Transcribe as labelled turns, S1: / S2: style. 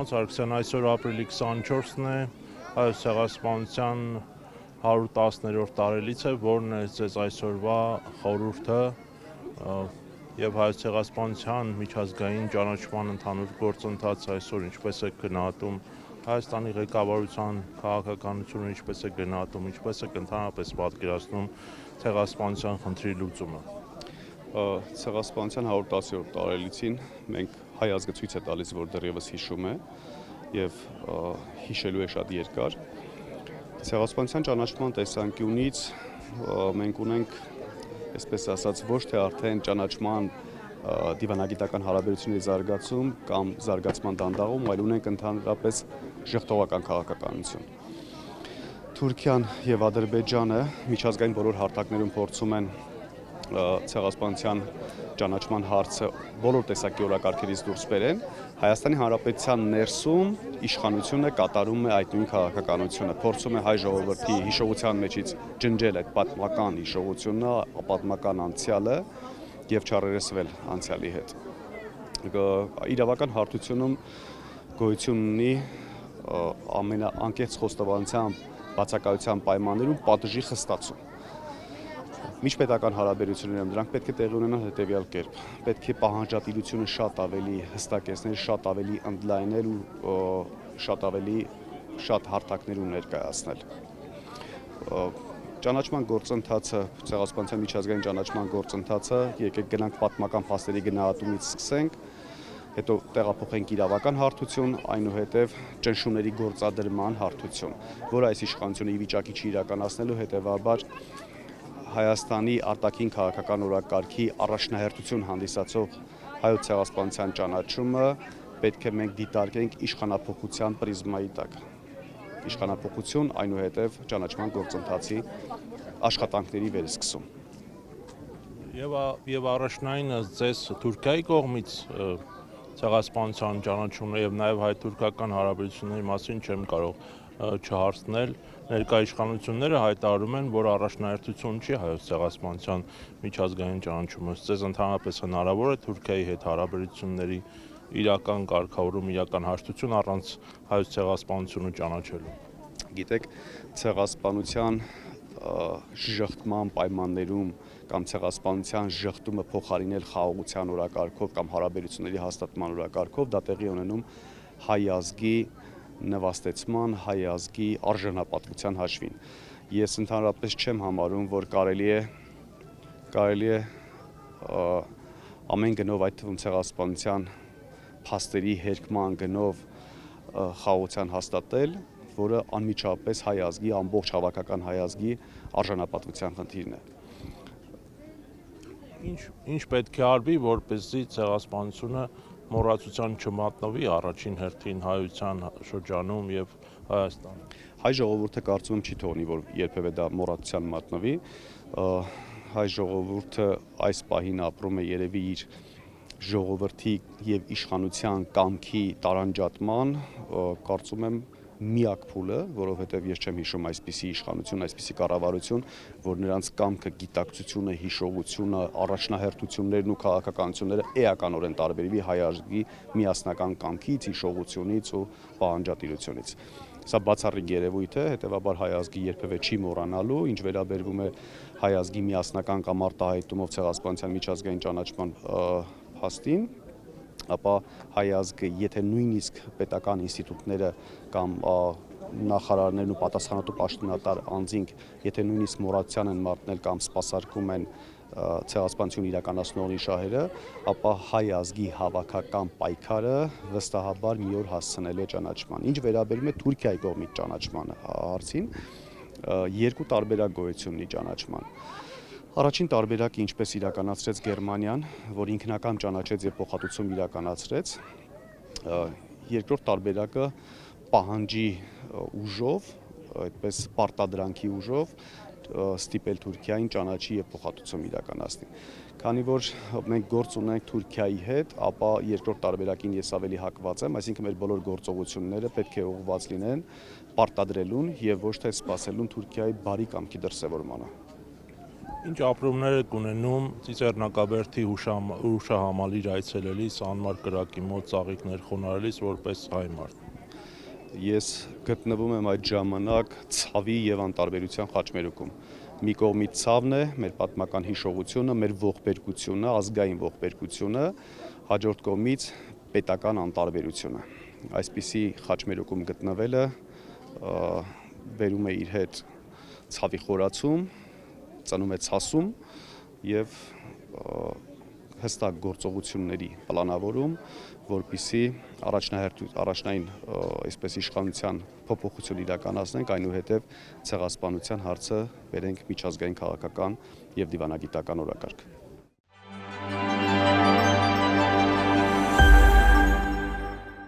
S1: Ողջույն Սարգսյան, այսօր ապրիլի 24-ն է, Հայոց ցեղասպանության 110-րդ տարելիցը, որն է ձեզ այսօրվա խորհուրդը եւ Հայոց ցեղասպանության միջազգային ճանաչման ընդհանուր գործընթացը այսօր ինչպես է գնահատում Հայաստանի ղեկավարության քաղաքականությունը, ինչպես է գնահատում, ինչպես է ընդհանրապես պատկերացնում ցեղասպանության խնդրի լուծումը։
S2: Ցեղասպանության 110-րդ տարելիցին մենք հայ ազգացույց է տալիս, որ դեռևս հիշում է եւ հիշելու է շատ երկար։ Ցեղասպանության ճանաչման տեսանկյունից մենք ունենք, այսպես ասած, ոչ թե արդեն ճանաչման դիվանագիտական հարաբերությունների զարգացում կամ զարգացման դանդաղում, այլ ունենք ընդհանրապես ժխտողական քաղաքականություն։ Թուրքիան եւ Ադրբեջանը միջազգային բոլոր հարթակներում փորձում են ցեղասպանության ճանաչման հարցը բոլոր տեսակի օրակարգերից դուրս բերեն, Հայաստանի Հանրապետության ներսում իշխանությունը կատարում է այդ նույն քաղաքականությունը, փորձում է հայ ժողովրդի հիշողության մեջից ջնջել այդ պատմական հիշողությունը, պատմական անցյալը եւ չառերեսվել անցյալի հետ։ Իրավական հարթությունում գոյություն ունի ամենաանկեղծ խոստովանության բացակայության պայմաններում պատժի խստացում։ Միջպետական հարաբերություններում դրանք պետք է տեղի ունենան հետևյալ կերպ։ Պետք է պահանջատիրությունը շատ ավելի հստակեցնել, շատ ավելի ընդլայնել ու շատ հարթակներում ներկայացնել։ Ճանաչման գործընթացը, ցեղասպանության միջազգային ճանաչման գործընթացը, եկեք գնանք պատմական փաստերի գնահատումից սկսենք, հետո տեղափոխենք իրավական հարթություն, այնուհետև ճնշումների գործադրման հարթություն, որը այս իշխանությունը ի վիճակի չի իրականացնելու, հետևաբար Հայաստանի արտաքին քաղաքական օրակարգի առաջնահերթություն հանդիսացող հայոց ցեղասպանության ճանաչումը պետք է մենք դիտարկենք իշխանափոխության պրիզմայի տակ։ Իշխանափոխություն, այնուհետև ճանաչման գործընթացի աշխատանքների վերսկսում։
S1: Եվ առաջնայինս ձեզ Թուրքիայի կողմից ցեղասպանության ճանաչումն եւ նաեւ հայ-թուրքական հարաբերությունների մասին չեմ կարող չհարցնել, ներկա իշխանությունները հայտարարում են, որ առաջնահերթություն չի հայոց ցեղասպանության միջազգային ճանաչումը։ Ձեզ ընդհանրապես հնարավոր է Թուրքիայի հետ հարաբերությունների իրական կարգավորում, իրական հաշտություն առանց հայոց ցեղասպանությունը ճանաչելու։
S2: Գիտեք, ցեղասպանության ժխտման պայմաններում կամ ցեղասպանության ժխտումը փոխարինել խաղաղության օրակարգով կամ հարաբերությունների հաստատման օրակարգով դա տեղի ունենում հայ ազգի նվաստեցման, հայ ազգի արժանապատվության հաշվին։ Ես ընդհանրապես չեմ համարում, որ կարելի է ամեն գնով, այդ թվում ցեղասպանության փաստերի հերկման գնով խաղաղության հաստատել, որը անմիջապես հայ ազգի, ամբողջ հավաքական հայ ազգի արժանապատվության խնդիրն է։
S1: Ինչ պետք է արվի, որպեսզի ցեղասպանությունը մոռացության չմատնվի առաջին հերթին հայության շրջանում եւ Հայաստանում։
S2: Հայ ժողովուրդը կարծում եմ չի թողնի, որ երբևէ դա մոռացության մատնվի։ Հայ ժողովուրդը այս պահին ապրում է երևի իր ժողովրդի եւ իշխանության կամքի տարանջատման, կարծում եմ միակ փուլը, որովհետև ես չեմ հիշում այսպիսի իշխանություն, այսպիսի կառավարություն, որ նրանց կամքը, գիտակցությունը, հիշողությունը, առաջնահերթություններն ու քաղաքականությունները էականորեն տարբերվի հայ ազգի միասնական կամքից, հիշողությունից ու պահանջատիրությունից։ Սա բացառիկ երևույթ է, հետևաբար հայ ազգի երբևէ չի մոռանալու, ինչ վերաբերվում է հայ ազգի միասնական կամ արտահայտումով ցեղասպանության միջազգային ճանաչման փաստին, ապա հայ ազգը, եթե նույնիսկ պետական ինստիտուտները կամ նախարարներն ու պատասխանատու պաշտոնատար անձինք, եթե նույնիսկ մոռացության են մատնել կամ սպասարկում են ցեղասպանություն իրականացնողի շահերը, ապա հայ ազգի հավաքական պայքարը վստահաբար մի օր հասցնել է ճանաչման։ Ինչ վերաբերում է Թուրքիայի կողմից ճանաչման հարցին, երկու տարբերակ գոյություն ունի ճանաչման։ Առաջին տարբերակը ինչպես իրականացրեց Գերմանիան, որ ինքնակամ ճանաչեց եւ փոխհատուցում իրականացրեց, երկրորդ տարբերակը պահանջի ուժով, այդպես պարտադրանքի ուժով ստիպել Թուրքիային ճանաչի եւ փոխհատուցում իրականացնի։ Քանի որ մենք գործ ունենք Թուրքիայի հետ, ապա երկրորդ տարբերակին ես ավելի հակված եմ, այսինքն մեր բոլոր գործողությունները պետք է ուղղված լինեն պարտադրելուն եւ ոչ թե սպասելուն Թուրքիայի բարի կամքի դրսեւորմանը։
S1: Ինչ ապրումներ եք ունենում Ծիծեռնակաբերդի հուշահամալիր այցելելիս, անմար կրակի մոտ ծաղիկներ խոնարհելիս որպես հայ մարդ։
S2: Ես գտնվում եմ այդ ժամանակ ցավի եւ անտարբերության խաչմերուկում։ Մի կողմից ցավն է, մեր պատմական հիշողությունը, մեր ողբերգությունը, ազգային ողբերգությունը, հաջորդ կողմից պետական անտարբերությունը։ Այսպիսի խաչմերուկում գտնվելը բերում է իր հետ ցավի խորացում, ծնում է ցասում եւ հստակ գործողությունների պլանավորում, որպիսի առաջնային այսպես իշխանության փոփոխություն իրականացնենք, այնուհետև ցեղասպանության հարցը բերենք միջազգային քաղաքական եւ դիվանագիտական օրակարգ։